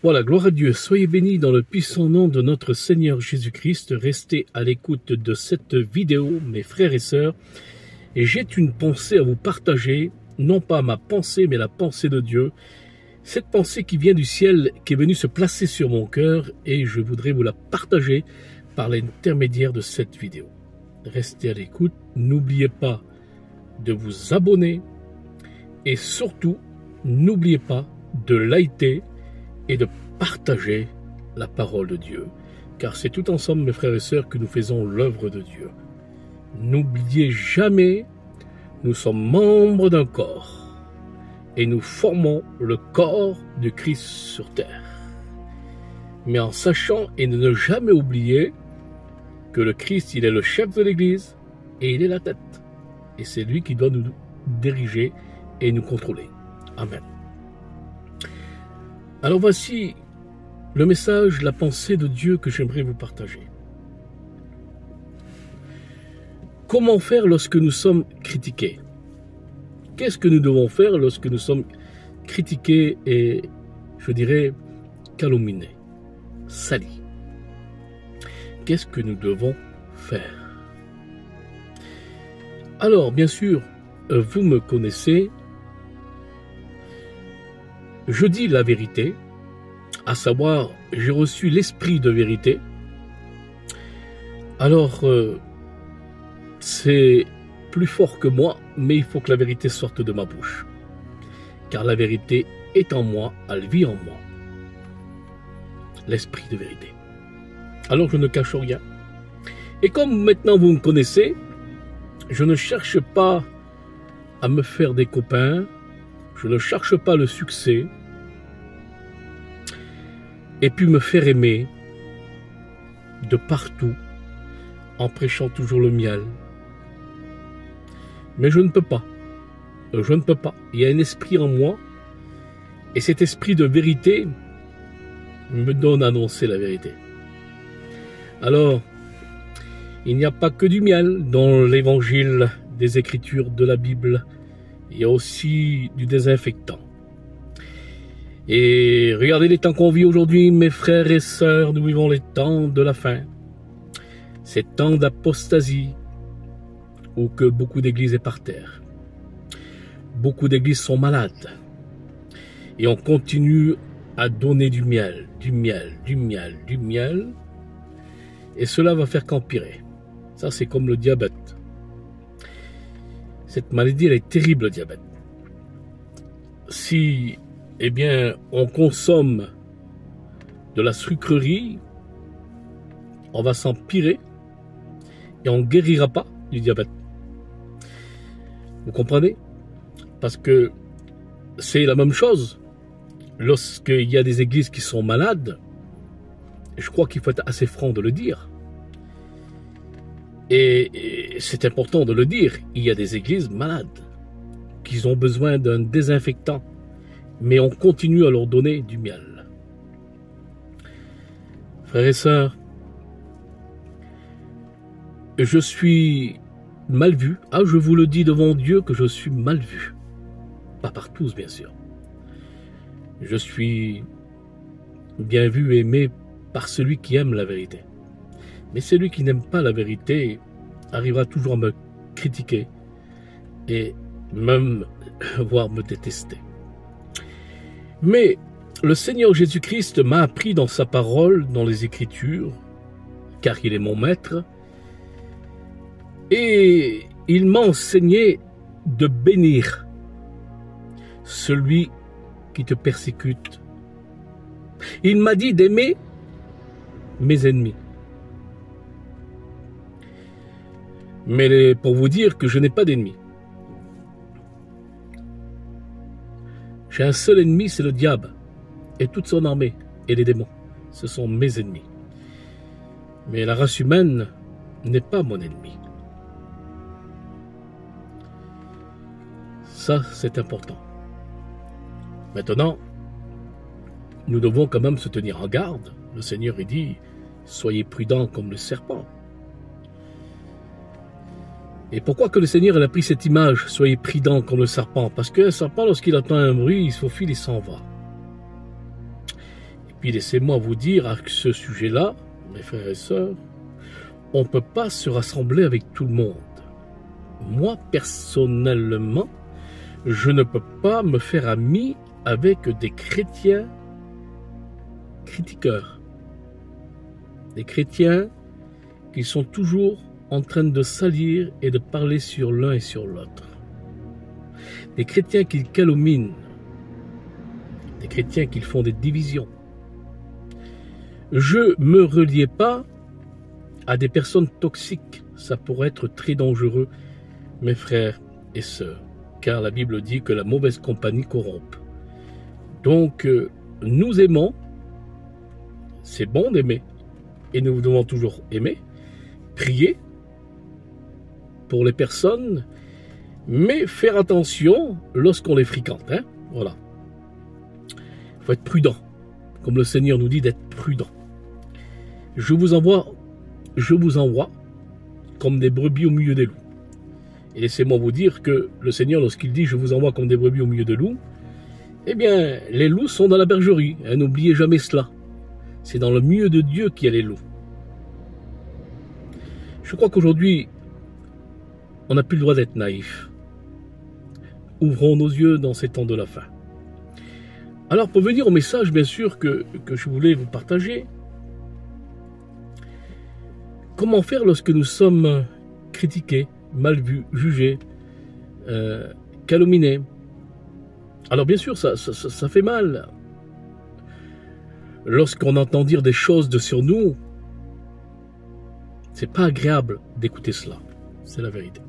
Voilà, gloire à Dieu, soyez bénis dans le puissant nom de notre Seigneur Jésus-Christ. Restez à l'écoute de cette vidéo, mes frères et sœurs. Et j'ai une pensée à vous partager, non pas ma pensée, mais la pensée de Dieu. Cette pensée qui vient du ciel, qui est venue se placer sur mon cœur, et je voudrais vous la partager par l'intermédiaire de cette vidéo. Restez à l'écoute, n'oubliez pas de vous abonner, et surtout, n'oubliez pas de liker et de partager la parole de Dieu, car c'est tout ensemble, mes frères et sœurs, que nous faisons l'œuvre de Dieu. N'oubliez jamais, nous sommes membres d'un corps, et nous formons le corps du Christ sur terre. Mais en sachant et ne jamais oublier que le Christ, il est le chef de l'Église, et il est la tête. Et c'est lui qui doit nous diriger et nous contrôler. Amen. Alors voici le message, la pensée de Dieu que j'aimerais vous partager. Comment faire lorsque nous sommes critiqués? Qu'est-ce que nous devons faire lorsque nous sommes critiqués et, je dirais, calomniés, salis? Qu'est-ce que nous devons faire? Alors, bien sûr, vous me connaissez. Je dis la vérité, à savoir, j'ai reçu l'esprit de vérité. Alors, c'est plus fort que moi, mais il faut que la vérité sorte de ma bouche. Car la vérité est en moi, elle vit en moi. L'esprit de vérité. Alors je ne cache rien. Et comme maintenant vous me connaissez, je ne cherche pas à me faire des copains. Je ne cherche pas le succès et puis me faire aimer de partout en prêchant toujours le miel. Mais je ne peux pas. Je ne peux pas. Il y a un esprit en moi et cet esprit de vérité me donne à annoncer la vérité. Alors, il n'y a pas que du miel dans l'évangile des Écritures de la Bible. Il y a aussi du désinfectant. Et regardez les temps qu'on vit aujourd'hui, mes frères et sœurs, nous vivons les temps de la fin. Ces temps d'apostasie où que beaucoup d'églises est par terre. Beaucoup d'églises sont malades. Et on continue à donner du miel, du miel, du miel, du miel. Et cela va faire qu'empirer. Ça, c'est comme le diabète. Cette maladie, elle est terrible, le diabète. Si, eh bien, on consomme de la sucrerie, on va s'empirer et on ne guérira pas du diabète. Vous comprenez? Parce que c'est la même chose. Lorsqu'il y a des églises qui sont malades, je crois qu'il faut être assez franc de le dire. Et c'est important de le dire, il y a des églises malades qui ont besoin d'un désinfectant, mais on continue à leur donner du miel. Frères et sœurs, je suis mal vu. Ah, je vous le dis devant Dieu que je suis mal vu. Pas par tous, bien sûr. Je suis bien vu et aimé par celui qui aime la vérité. Mais celui qui n'aime pas la vérité arrivera toujours à me critiquer et même voire me détester. Mais le Seigneur Jésus-Christ m'a appris dans sa parole, dans les Écritures, car il est mon maître, et il m'a enseigné de bénir celui qui te persécute. Il m'a dit d'aimer mes ennemis. Mais pour vous dire que je n'ai pas d'ennemis. J'ai un seul ennemi, c'est le diable et toute son armée et les démons. Ce sont mes ennemis. Mais la race humaine n'est pas mon ennemi. Ça, c'est important. Maintenant, nous devons quand même se tenir en garde. Le Seigneur il dit, soyez prudents comme le serpent. Et pourquoi que le Seigneur a pris cette image, soyez prudents comme le serpent? Parce qu'un serpent, lorsqu'il entend un bruit, il se faufile, il s'en va. puis laissez-moi vous dire à ce sujet-là, mes frères et sœurs, on ne peut pas se rassembler avec tout le monde. Moi, personnellement, je ne peux pas me faire ami avec des chrétiens critiqueurs. Des chrétiens qui sont toujours en train de salir et de parler sur l'un et sur l'autre. Des chrétiens qui calomnient. Des chrétiens qui font des divisions. Je ne me reliais pas à des personnes toxiques. Ça pourrait être très dangereux, mes frères et sœurs, car la Bible dit que la mauvaise compagnie corrompt. Donc, nous aimons, c'est bon d'aimer, et nous devons toujours aimer, prier pour les personnes, mais faire attention lorsqu'on les fréquente. Hein? Voilà. Il faut être prudent, comme le Seigneur nous dit d'être prudent. Je vous envoie comme des brebis au milieu des loups. Et laissez-moi vous dire que le Seigneur, lorsqu'il dit « je vous envoie comme des brebis au milieu des loups », eh bien, les loups sont dans la bergerie. Hein, n'oubliez jamais cela. C'est dans le milieu de Dieu qu'il y a les loups. Je crois qu'aujourd'hui, on n'a plus le droit d'être naïf. Ouvrons nos yeux dans ces temps de la fin. Alors, pour venir au message, bien sûr, que je voulais vous partager, comment faire lorsque nous sommes critiqués, mal vus, jugés, calomniés? Alors bien sûr, ça fait mal. Lorsqu'on entend dire des choses sur nous, c'est pas agréable d'écouter cela. C'est la vérité.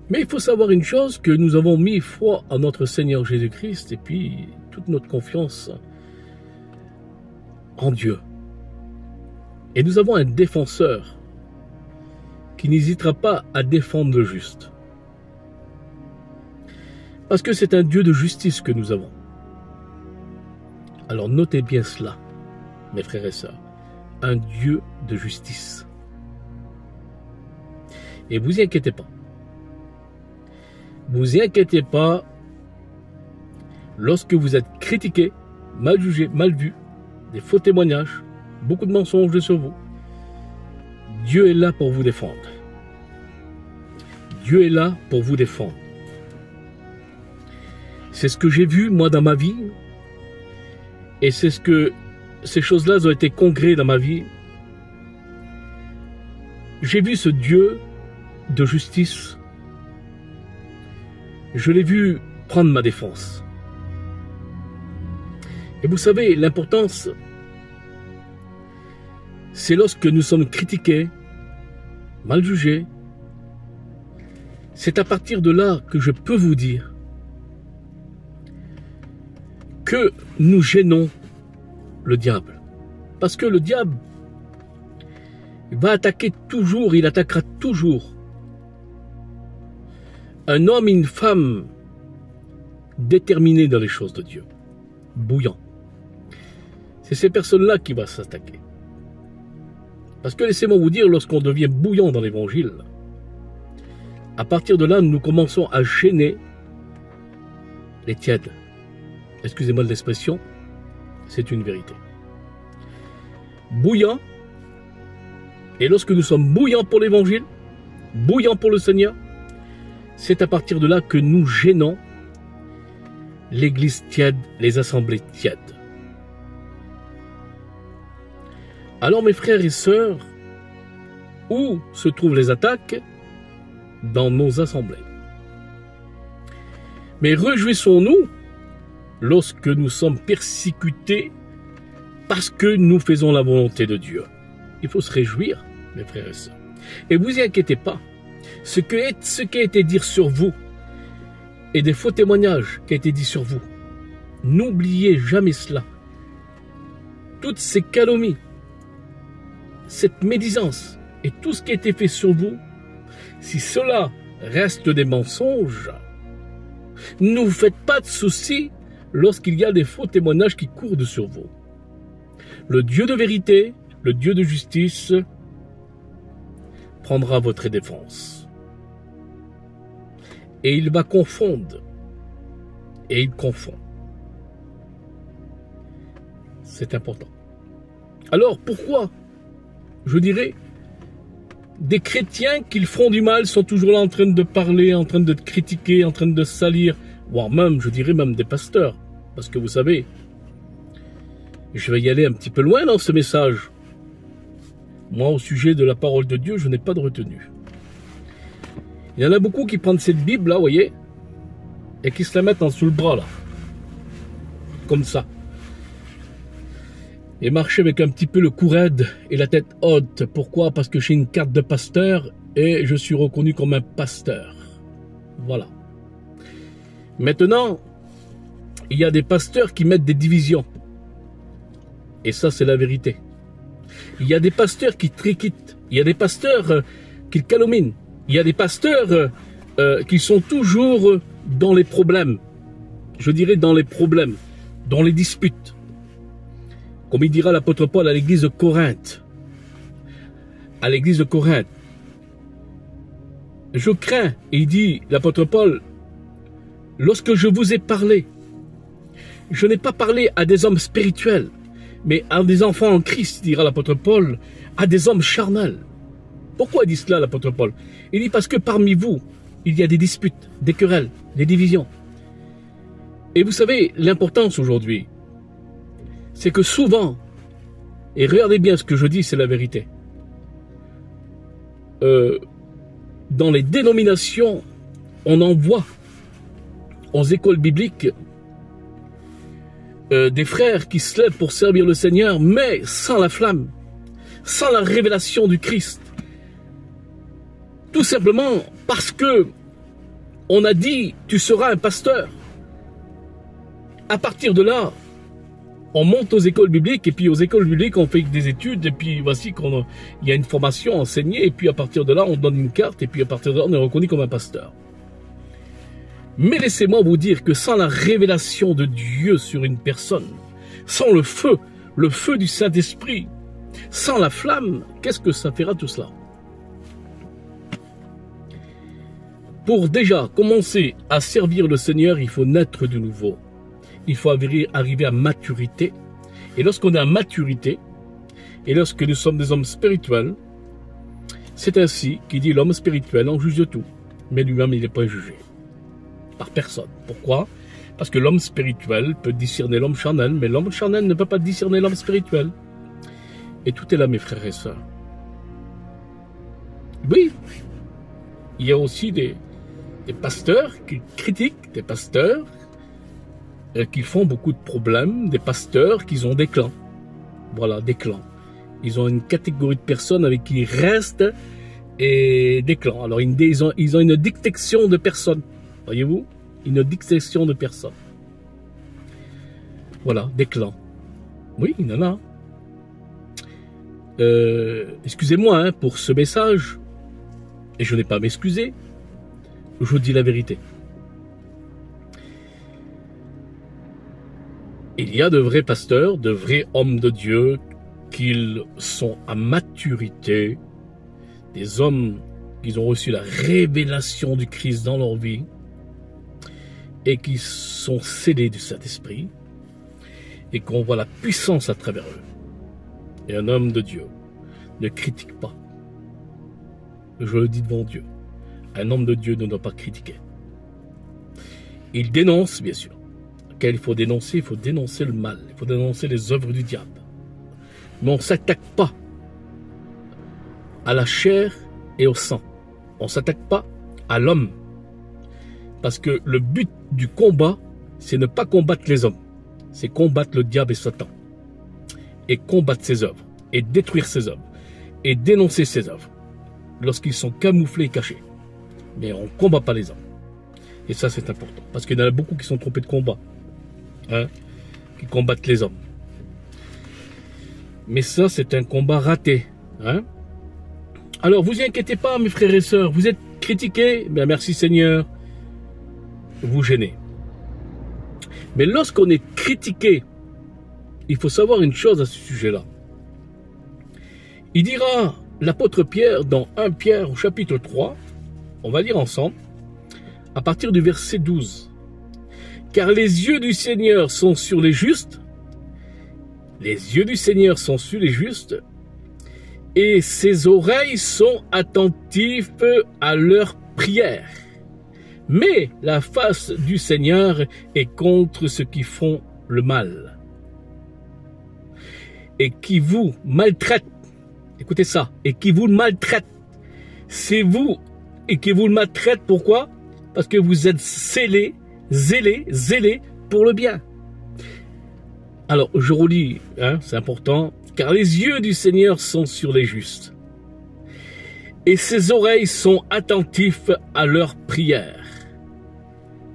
Mais il faut savoir une chose, que nous avons mis foi en notre Seigneur Jésus-Christ et puis toute notre confiance en Dieu. Et nous avons un défenseur qui n'hésitera pas à défendre le juste. Parce que c'est un Dieu de justice que nous avons. Alors notez bien cela, mes frères et sœurs. Un Dieu de justice. Et vous y inquiétez pas. Vous y inquiétez pas lorsque vous êtes critiqué, mal jugé, mal vu, des faux témoignages, beaucoup de mensonges sur vous. Dieu est là pour vous défendre. Dieu est là pour vous défendre. C'est ce que j'ai vu, moi, dans ma vie. Et c'est ce que ces choses-là ont été concrètes dans ma vie. J'ai vu ce Dieu de justice. Je l'ai vu prendre ma défense. Et vous savez, l'importance, c'est lorsque nous sommes critiqués, mal jugés. C'est à partir de là que je peux vous dire que nous gênons le diable. Parce que le diable va attaquer toujours, il attaquera toujours un homme et une femme déterminés dans les choses de Dieu, bouillants. C'est ces personnes-là qui vont s'attaquer. Parce que laissez-moi vous dire, lorsqu'on devient bouillant dans l'évangile, à partir de là, nous commençons à gêner les tièdes. Excusez-moi de l'expression, c'est une vérité. Bouillant, et lorsque nous sommes bouillants pour l'évangile, bouillants pour le Seigneur, c'est à partir de là que nous gênons l'église tiède, les assemblées tièdes. Alors mes frères et sœurs, où se trouvent les attaques? Dans nos assemblées. Mais réjouissons-nous lorsque nous sommes persécutés parce que nous faisons la volonté de Dieu. Il faut se réjouir, mes frères et sœurs. Et vous y inquiétez pas. Ce qui a été dit sur vous et des faux témoignages qui ont été dit sur vous, n'oubliez jamais cela. Toutes ces calomnies, cette médisance et tout ce qui a été fait sur vous, si cela reste des mensonges, ne vous faites pas de soucis lorsqu'il y a des faux témoignages qui courent sur vous. Le Dieu de vérité, le Dieu de justice, prendra votre défense. Et il va confondre. Et il confond. c'est important. Alors pourquoi, je dirais, des chrétiens qui font du mal sont toujours là en train de parler, en train de critiquer, en train de salir, voire même, je dirais même des pasteurs. Parce que vous savez, je vais y aller un petit peu loin dans ce message. Moi, au sujet de la parole de Dieu, je n'ai pas de retenue. Il y en a beaucoup qui prennent cette Bible là, vous voyez, et qui se la mettent en dessous le bras là. Comme ça. Et marcher avec un petit peu le cou raide et la tête haute. Pourquoi? Parce que j'ai une carte de pasteur et je suis reconnu comme un pasteur. Voilà. Maintenant, il y a des pasteurs qui mettent des divisions. Et ça, c'est la vérité. Il y a des pasteurs qui triquitent. Il y a des pasteurs qui calomnient. Il y a des pasteurs qui sont toujours dans les problèmes. Je dirais dans les problèmes, dans les disputes. Comme il dira l'apôtre Paul à l'église de Corinthe. À l'église de Corinthe. Je crains, et il dit l'apôtre Paul, lorsque je vous ai parlé, je n'ai pas parlé à des hommes spirituels, mais à des enfants en Christ, dira l'apôtre Paul, à des hommes charnels. Pourquoi il dit cela l'apôtre Paul? Il dit parce que parmi vous, il y a des disputes, des querelles, des divisions. Et vous savez, l'importance aujourd'hui, c'est que souvent, et regardez bien ce que je dis, c'est la vérité, dans les dénominations, on envoie aux écoles bibliques des frères qui se lèvent pour servir le Seigneur, mais sans la flamme, sans la révélation du Christ. Tout simplement parce que on a dit, tu seras un pasteur. À partir de là, on monte aux écoles bibliques, et puis aux écoles bibliques, on fait des études, et puis voici qu'il y a une formation enseignée, et puis à partir de là, on donne une carte, et puis à partir de là, on est reconnu comme un pasteur. Mais laissez-moi vous dire que sans la révélation de Dieu sur une personne, sans le feu du Saint-Esprit, sans la flamme, qu'est-ce que ça fera tout cela? Pour déjà commencer à servir le Seigneur, il faut naître de nouveau. Il faut arriver à maturité. Et lorsqu'on est à maturité, et lorsque nous sommes des hommes spirituels, c'est ainsi qu'il dit l'homme spirituel en juge de tout. Mais lui-même, il n'est pas jugé. Par personne. Pourquoi? Parce que l'homme spirituel peut discerner l'homme charnel, mais l'homme charnel ne peut pas discerner l'homme spirituel. Et tout est là, mes frères et sœurs. Oui, il y a aussi des pasteurs qui critiquent, des pasteurs qui font beaucoup de problèmes, des pasteurs qui ont des clans. Voilà, des clans. Ils ont une catégorie de personnes avec qui ils restent et des clans. Alors, ils ont une détection de personnes. Voyez-vous? Une détection de personnes. Voilà, des clans. Oui, il y en a. Excusez-moi hein, pour ce message. Et je n'ai pas à m'excuser. Je vous dis la vérité. Il y a de vrais pasteurs, de vrais hommes de Dieu, qu'ils sont à maturité, des hommes qui ont reçu la révélation du Christ dans leur vie et qui sont scellés du Saint-Esprit et qu'on voit la puissance à travers eux. Et un homme de Dieu ne critique pas. Je le dis devant Dieu. Un homme de Dieu ne doit pas critiquer. Il dénonce, bien sûr. Quand il faut dénoncer le mal. Il faut dénoncer les œuvres du diable. Mais on ne s'attaque pas à la chair et au sang. On ne s'attaque pas à l'homme. Parce que le but du combat, c'est ne pas combattre les hommes. C'est combattre le diable et Satan. Et combattre ses œuvres. Et détruire ses œuvres. Et dénoncer ses œuvres. Lorsqu'ils sont camouflés et cachés. Mais on ne combat pas les hommes. Et ça, c'est important. Parce qu'il y en a beaucoup qui sont trompés de combat. Hein, qui combattent les hommes. Mais ça, c'est un combat raté. Hein. Alors, vous inquiétez pas, mes frères et sœurs. Vous êtes critiqués. Bien, merci Seigneur. Vous gênez. Mais lorsqu'on est critiqué, il faut savoir une chose à ce sujet-là. Il dira, l'apôtre Pierre, dans 1 Pierre au chapitre 3, on va lire ensemble, à partir du verset 12. Car les yeux du Seigneur sont sur les justes Les yeux du Seigneur sont sur les justes, et ses oreilles sont attentives à leurs prières. Mais la face du Seigneur est contre ceux qui font le mal et qui vous maltraitent. Écoutez ça, et qui vous maltraitent. C'est vous et qui vous le maltraitent. Pourquoi? Parce que vous êtes zélés pour le bien. Alors, je relis, c'est important. Car les yeux du Seigneur sont sur les justes, et ses oreilles sont attentives à leurs prières.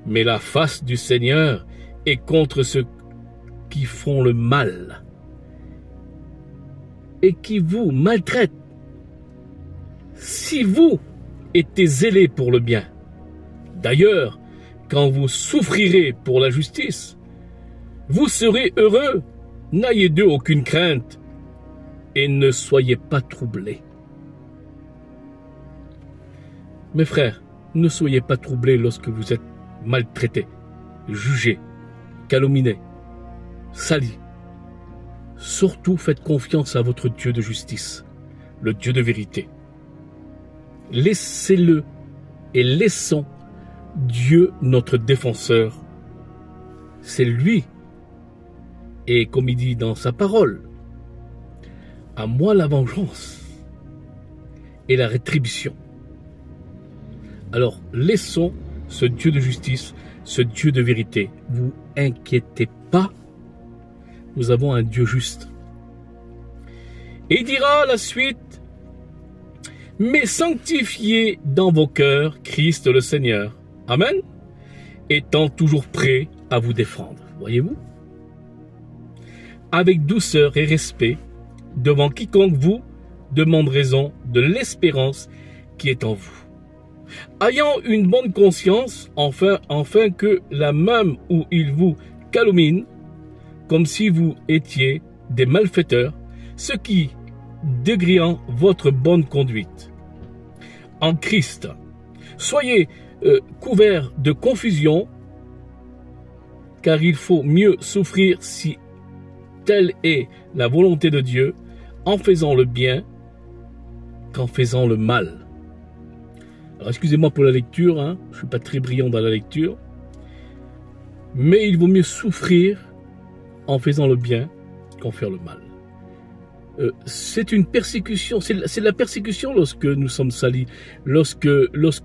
Mais la face du Seigneur est contre ceux qui font le mal et qui vous maltraitent. Si vous étiez zélés pour le bien, d'ailleurs, quand vous souffrirez pour la justice, vous serez heureux. N'ayez d'eux aucune crainte et ne soyez pas troublés. Mes frères, ne soyez pas troublés lorsque vous êtes maltraités, jugés, calomniés, salis. Surtout, faites confiance à votre Dieu de justice, le Dieu de vérité. Laissez-le et laissons Dieu notre défenseur. C'est lui. Et comme il dit dans sa parole, à moi la vengeance et la rétribution. Alors laissons ce Dieu de justice, ce Dieu de vérité. Vous inquiétez pas, nous avons un Dieu juste. Et il dira à la suite, mais sanctifiez dans vos cœurs Christ le Seigneur. Amen. Étant toujours prêt à vous défendre. Voyez-vous? Avec douceur et respect, devant quiconque vous demande raison de l'espérance qui est en vous. Ayant une bonne conscience, enfin que la même où il vous calomnie, comme si vous étiez des malfaiteurs, ce qui dégriant votre bonne conduite. En Christ, soyez couverts de confusion, car il faut mieux souffrir si telle est la volonté de Dieu, en faisant le bien qu'en faisant le mal. Alors excusez-moi pour la lecture, je ne suis pas très brillant dans la lecture, mais il vaut mieux souffrir en faisant le bien qu'en faire le mal. C'est une persécution, c'est la persécution lorsque nous sommes salis, lorsque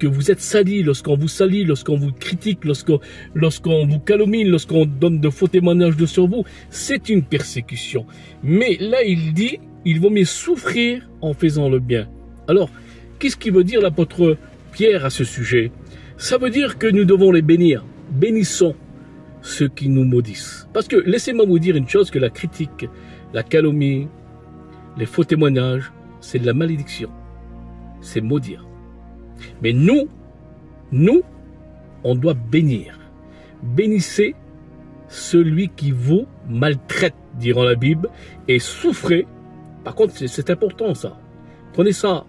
vous êtes salis, lorsqu'on vous salit, lorsqu'on vous critique, lorsqu'on vous calomnie, lorsqu'on donne de faux témoignages sur vous, c'est une persécution. Mais là il dit, il vaut mieux souffrir en faisant le bien. Alors, qu'est-ce qui veut dire l'apôtre Pierre à ce sujet? Ça veut dire que nous devons les bénir. Bénissons ceux qui nous maudissent. Parce que laissez-moi vous dire une chose, que la critique, la calomnie, les faux témoignages, c'est de la malédiction. C'est maudire. Mais nous, on doit bénir. Bénissez celui qui vous maltraite, dira la Bible, et souffrez. Par contre, c'est important ça. Prenez ça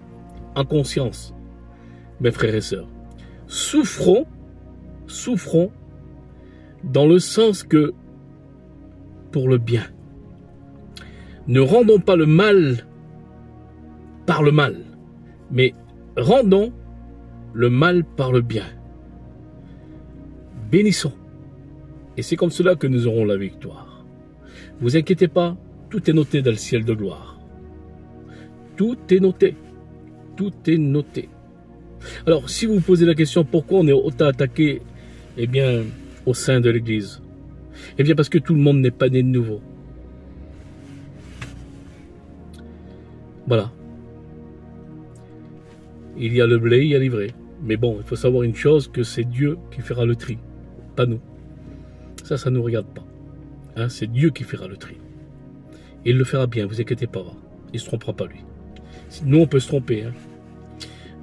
en conscience, mes frères et sœurs. Souffrons dans le sens que pour le bien. Ne rendons pas le mal par le mal, mais rendons le mal par le bien. Bénissons. Et c'est comme cela que nous aurons la victoire. Vous inquiétez pas, tout est noté dans le ciel de gloire. Tout est noté. Tout est noté. Alors, si vous vous posez la question, pourquoi on est autant attaqué, eh bien, au sein de l'Église? Eh bien, parce que tout le monde n'est pas né de nouveau. Voilà. Il y a le blé, il y a l'ivraie. Mais bon, il faut savoir une chose, que c'est Dieu qui fera le tri, pas nous. Ça ne nous regarde pas. C'est Dieu qui fera le tri. Et il le fera bien, vous inquiétez pas. Il ne se trompera pas, lui. Nous, on peut se tromper.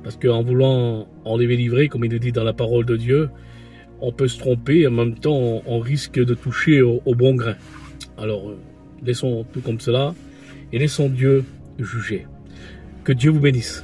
Parce qu'en voulant enlever l'ivraie, comme il le dit dans la parole de Dieu, on peut se tromper et en même temps, on risque de toucher au bon grain. Alors, laissons tout comme cela et laissons Dieu juger. Que Dieu vous bénisse.